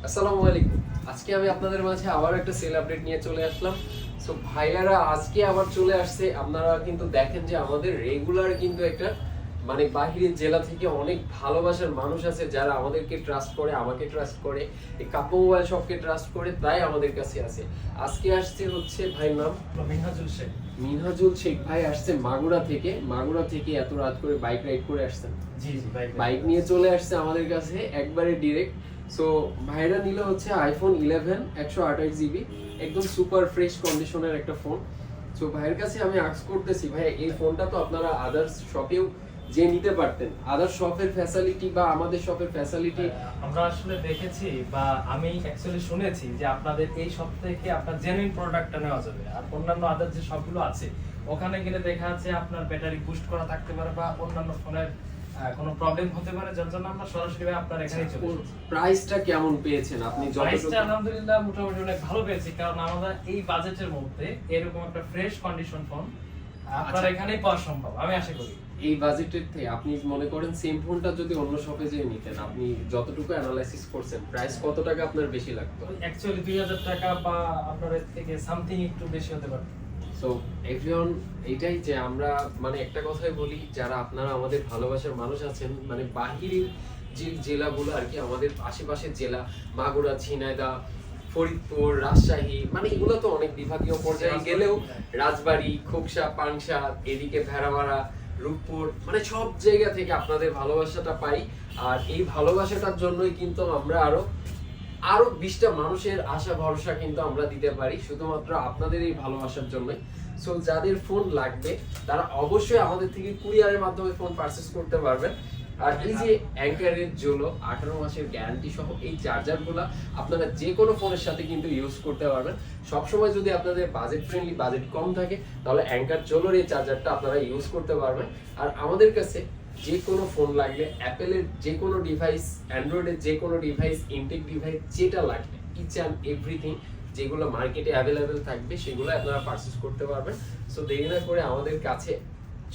আসসালামু আলাইকুম। আজকে আমি আপনাদের মাঝে আবার একটা সেল আপডেট নিয়ে চলে আসলাম। সো ভাইয়ারা আজকে আবার চলে আসছে। আপনারা কিন্তু দেখেন যে আমাদের রেগুলার কিন্তু একটা মানে বাহিরের জেলা থেকে অনেক ভালোবাসার মানুষ আছে যারা আমাদেরকে ট্রাস্ট করে, আমাকে ট্রাস্ট করে, এই কাপ্পো মোবাইল শপকে ট্রাস্ট করে, তাই আমাদের কাছে আছে। আজকে আসছে হচ্ছে ভাইয়ের নাম মিনহাজুল শেখ। মিনহাজুল শেখ ভাই আসছে মাগুরা থেকে। মাগুরা থেকে এত রাত করে বাইক রাইড করে আসছেন। জি জি বাইক নিয়ে চলে আসছে আমাদের কাছে একবারে ডিরেক্ট। সো ভাইরা নিল হচ্ছে আইফোন 11 128 জিবি, একদম সুপার ফ্রেশ কন্ডিশনের একটা ফোন। সো ভাইয়ের কাছে আমি আস্ক করতেছি, ভাই এই ফোনটা তো আপনারা আদার্স শপেও যে নিতে পারতেন, আদার শপের ফ্যাসিলিটি বা আমাদের শপের ফ্যাসিলিটি আমরা আসলে দেখেছি বা আমি অ্যাকচুয়ালি শুনেছি যে আপনাদের এই সব থেকে আপনার জেনুইন প্রোডাক্টটা নেওয়া যাবে, আর অন্যান্য আদার যে সবগুলো আছে ওখানে গেলে দেখা যাচ্ছে আপনার ব্যাটারি বুস্ট করা থাকতে পারে বা অন্যান্য ফোনের কোনো প্রবলেম হতে পারে, যার জন্য আমরা সরাসরি আপনার এখানেই চলে এসেছি। প্রাইসটা কেমন পেয়েছেন আপনি? প্রাইসটা আলহামদুলিল্লাহ মোটামুটি অনেক ভালো পেয়েছি, কারণ আমাদের এই বাজেটের মধ্যে এরকম একটা ফ্রেশ কন্ডিশন ফোন আপনার এখানেই পাওয়া সম্ভব আমি আশা করি। এই বাজেটের থেকে আপনি মনে করেন সেম ফোনটা যদি অন্য শপে যেয়ে নিতেন, আপনি যতটুকু অ্যানালাইসিস করছেন প্রাইস কত টাকা আপনার বেশি লাগতো? অ্যাকচুয়ালি 2000 টাকা বা আপনার এর থেকে সামথিং একটু বেশি হতে পারে। সো এভরিওয়ান, এটাই যে আমরা মানে একটা কথাই বলি, যারা আপনারা আমাদের ভালোবাসার মানুষ আছেন, মানে বাহিরের যে জেলাগুলো আর কি, আমাদের আশেপাশের জেলা মাগুরা, ঝিনাইদহ, ফরিদপুর, রাজশাহী, মানে এগুলো তো অনেক বিভাগীয় পর্যায়ে গেলেও রাজবাড়ী, খোকসা, পাংশা, এদিকে ভেড়ামারা, রূপপুর, মানে সব জায়গা থেকে আপনাদের ভালোবাসাটা পাই। আর এই ভালোবাসাটার জন্যই কিন্তু আমরা আরো 20টা মানুষের আশা ভরসা কিন্তু আমরা দিতে পারি শুধুমাত্র আপনাদের এই ভালোবাসার জন্যই। সো যাদের ফোন লাগবে তারা অবশ্যই আমাদের থেকে কুরিয়ারের মাধ্যমে ফোন পারচেজ করতে পারবেন। আর এই যে অ্যাঙ্কারের জন্য 18 মাসের গ্যারান্টি সহ এই চার্জারগুলো আপনারা যে কোনো ফোনের সাথে কিন্তু ইউজ করতে পারবেন। সবসময় যদি আপনাদের বাজেট ফ্রেন্ডলি, বাজেট কম থাকে, তাহলে অ্যাঙ্কার জোলোর এই চার্জারটা আপনারা ইউজ করতে পারবেন। আর আমাদের কাছে যে কোনো ফোন লাগলে, অ্যাপেলের যে কোনো ডিভাইস, অ্যান্ড্রয়েডের যে কোনো ডিভাইস, ইনটেক ডিভাইস যেটা লাগবে, ইচ অ্যান্ড এভরিথিং যেগুলো মার্কেটে অ্যাভেলেবেল থাকবে সেগুলো আপনারা পারচেজ করতে পারবেন। সো দেরি না করে আমাদের কাছে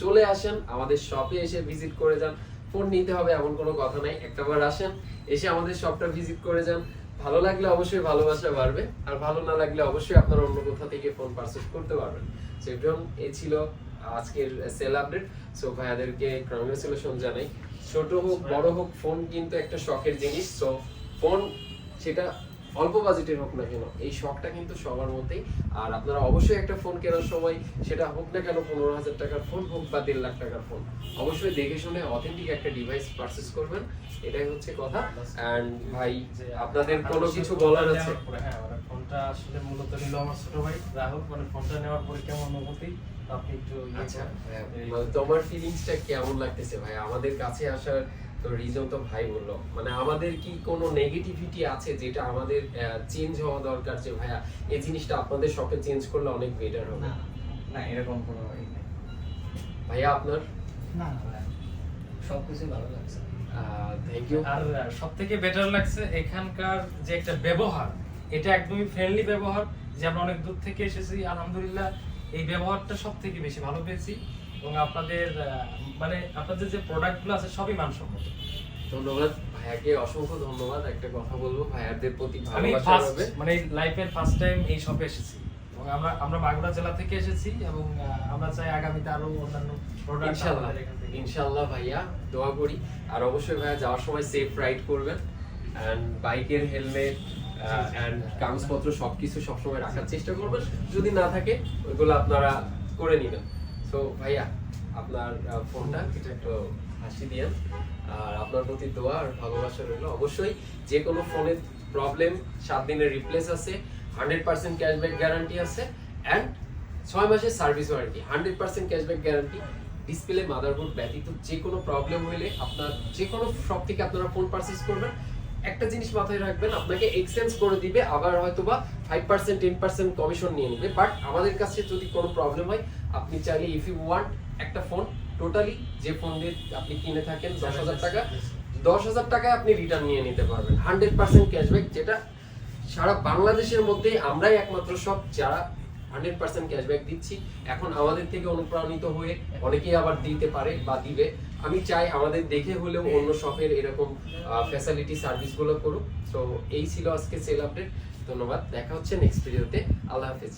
চলে আসেন, আমাদের শপে এসে ভিজিট করে যান। ফোন নিতে হবে এমন কোনো কথা নাই, একটাবার আসেন, এসে আমাদের শপটা ভিজিট করে যান। ভালো লাগলে অবশ্যই ভালোবাসা বাড়বে, আর ভালো না লাগলে অবশ্যই আপনারা অন্য কোথা থেকে ফোন পারচেজ করতে পারবেন। সো এভরিওয়ান, এই ছিল আজকের সেল আপডেট। সো ভাইয়াদেরকে কংগ্রেচুলেশন জানাই। ছোট হোক বড় হোক, ফোন কিন্তু একটা শখের জিনিস। সো ফোন সেটা অল্প বাজেটের হোক না কেন, এই শখটা কিন্তু সবার মধ্যেই। আর আপনারা অবশ্যই একটা ফোন কেনার সময়, সেটা হোক না কেন 15,000 টাকার ফোন হোক বা 1.5 লাখ টাকার ফোন, অবশ্যই দেখে শুনে অথেন্টিক একটা ডিভাইস পারচেজ করবেন, এটাই হচ্ছে কথা। এন্ড ভাই, আপনাদের কোনো কিছু বলার আছে? হ্যাঁ, মানে ফোনটা আসলে মূলত নিল আমার ছোট ভাই রাহুল। মানে ফোনটা নেওয়ার পরে কেমন অনুভূতি আপনি একটু আচ্ছা, মানে তোমার ফিলিংসটা কেমন লাগতেছে ভাই আমাদের কাছে আসার? তো রিজন তো ভাই বললো, মানে আমাদের কি কোনো নেগেটিভিটি আছে যেটা আমাদের চেঞ্জ হওয়া দরকার, যে ভাইয়া এই জিনিসটা আপনাদের শপে চেঞ্জ করলে অনেক বেটার হবে? না, এরকম কোনো ভাইয়া আপনার? না না ভাই, সবকিছু ভালো লাগছে। Thank you. আর সবথেকে বেটার লাগছে এখানকার যে একটা ব্যবহার, এটা একদমই ফ্রেন্ডলি ব্যবহার। যে আমরা অনেক দূর থেকে এসেছি, আলহামদুলিল্লাহ এই ব্যবহারটা সবথেকে বেশি ভালো পেয়েছি। এবং আপনাদের মানে আপনাদের যে প্রোডাক্টগুলো আছে সবই মানসম্মত। ধন্যবাদ ভাইয়াকে, অসংখ্য ধন্যবাদ। একটা কথা বলবো, ভাইয়াদের প্রতি আমি ভালোবাসা ফার্স্ট হবে। মানে লাইফের ফার্স্ট টাইম এই শপে এসেছি, এবং আমরা মাগুরা জেলা থেকে এসেছি, এবং আমরা চাই আগামীতে আরো অন্যান্য প্রোডাক্ট ইনশাআল্লাহ, আমাদের এখান থেকে। ইনশাআল্লাহ ভাইয়া, দোয়া করি। আর অবশ্যই ভাইয়া যাওয়ার সময় সেফ রাইড করবেন, এন্ড বাইকের হেলমেট এন্ড কাগজপত্র সবকিছু সবসময় রাখার চেষ্টা করবেন। যদি না থাকে ওইগুলো আপনারা করে নেবেন। তো ভাইয়া, আপনার ফোনটা এটা একটু হাসি দিয়েন। আর আপনার প্রতি দোয়া আর ভালোবাসা রইল। অবশ্যই যে কোনো ফোনের প্রবলেম 7 দিনের রিপ্লেস আছে, 100% ক্যাশব্যাক গ্যারান্টি আছে, এন্ড 6 মাসের service warranty, 100% cashback guarantee. Display, motherboard ব্যতীত যে কোনো প্রবলেম হলে আপনার যে কোনো শপ থেকে আপনারা ফোন পারচেজ করবেন, একটা জিনিস মাথায় রাখবেন, আপনাকে এক্সচেঞ্জ করে দিবে, আবার হয়তোবা 5% 10% কমিশন নিয়ে নেবে। বাট আমাদের কাছে যদি কোনো প্রবলেম হয়, আপনি চাইলে ইফ ইউ ওয়ান্ট একটা ফোন টোটালি যে ফোন দিয়ে আপনি কিনে থাকেন 10,000 টাকা, 10,000 টাকায় আপনি রিটার্ন নিয়ে নিতে পারবেন, 100% ক্যাশব্যাক। যেটা সারা বাংলাদেশের মধ্যে আমরাই একমাত্র সব যারা 100% ক্যাশব্যাক দিচ্ছি। এখন আমাদের থেকে অনুপ্রাণিত হয়ে অনেকেই আবার দিতে পারে বা দিবে। আমি চাই আমাদের দেখে হলেও অন্য শপের এরকম ফ্যাসিলিটি সার্ভিসগুলো করুক। তো এই ছিল আজকে সেল আপডেট। ধন্যবাদ, দেখা হচ্ছে নেক্সট ভিডিওতে। আল্লাহ হাফেজ।